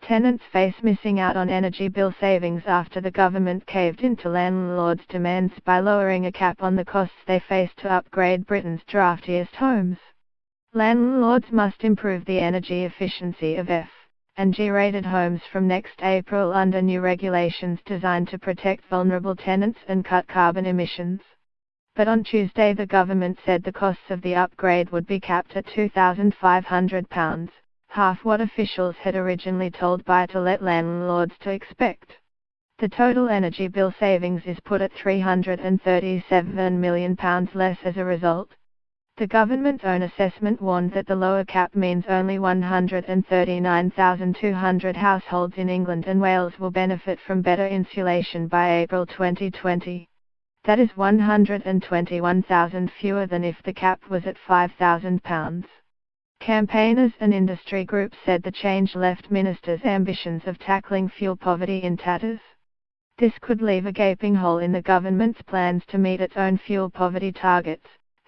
Tenants face missing out on energy bill savings after the government caved into landlords' demands by lowering a cap on the costs they face to upgrade Britain's draftiest homes. Landlords must improve the energy efficiency of F and G-rated homes from next April under new regulations designed to protect vulnerable tenants and cut carbon emissions. But on Tuesday the government said the costs of the upgrade would be capped at £2,500, half what officials had originally told buy-to-let landlords to expect. The total energy bill savings is put at £337 million less as a result. The government's own assessment warned that the lower cap means only 139,200 households in England and Wales will benefit from better insulation by April 2020. That is 121,000 fewer than if the cap was at £5,000. Campaigners and industry groups said the change left ministers' ambitions of tackling fuel poverty in tatters. This could leave a gaping hole in the government's plans to meet its own fuel poverty targets,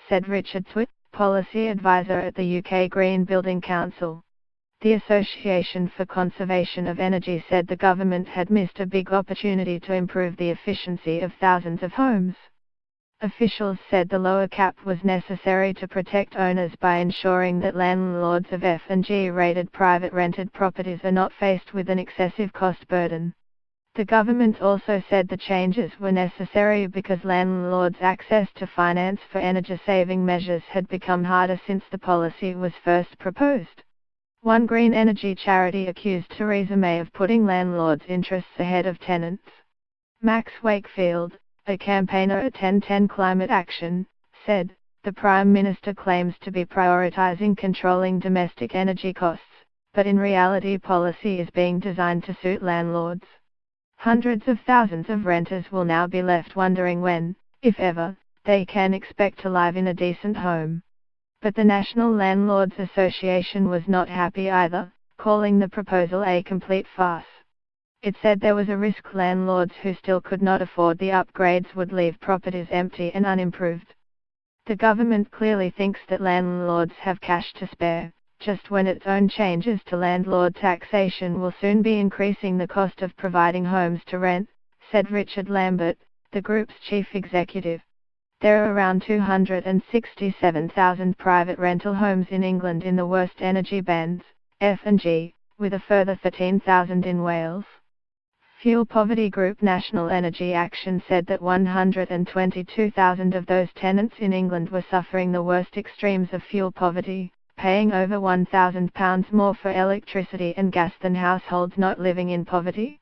said Richard Twitt, policy advisor at the UK Green Building Council. The Association for Conservation of Energy said the government had missed a big opportunity to improve the efficiency of thousands of homes. Officials said the lower cap was necessary to protect owners by ensuring that landlords of F and G-rated private rented properties are not faced with an excessive cost burden. The government also said the changes were necessary because landlords' access to finance for energy-saving measures had become harder since the policy was first proposed. One green energy charity accused Theresa May of putting landlords' interests ahead of tenants. Max Wakefield, a campaigner at 1010 Climate Action, said, "The Prime Minister claims to be prioritising controlling domestic energy costs, but in reality policy is being designed to suit landlords. Hundreds of thousands of renters will now be left wondering when, if ever, they can expect to live in a decent home." But the National Landlords Association was not happy either, calling the proposal a complete farce. It said there was a risk landlords who still could not afford the upgrades would leave properties empty and unimproved. The government clearly thinks that landlords have cash to spare, just when its own changes to landlord taxation will soon be increasing the cost of providing homes to rent, said Richard Lambert, the group's chief executive. There are around 267,000 private rental homes in England in the worst energy bands, F and G, with a further 13,000 in Wales. Fuel poverty group National Energy Action said that 122,000 of those tenants in England were suffering the worst extremes of fuel poverty, paying over £1,000 more for electricity and gas than households not living in poverty.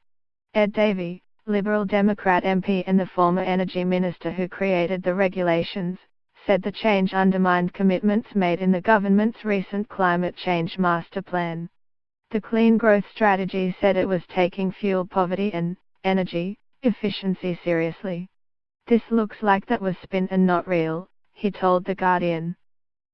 Ed Davey, Liberal Democrat MP and the former energy minister who created the regulations, said the change undermined commitments made in the government's recent climate change master plan. The Clean Growth Strategy said it was taking fuel poverty and energy efficiency seriously. "This looks like that was spin and not real," he told The Guardian.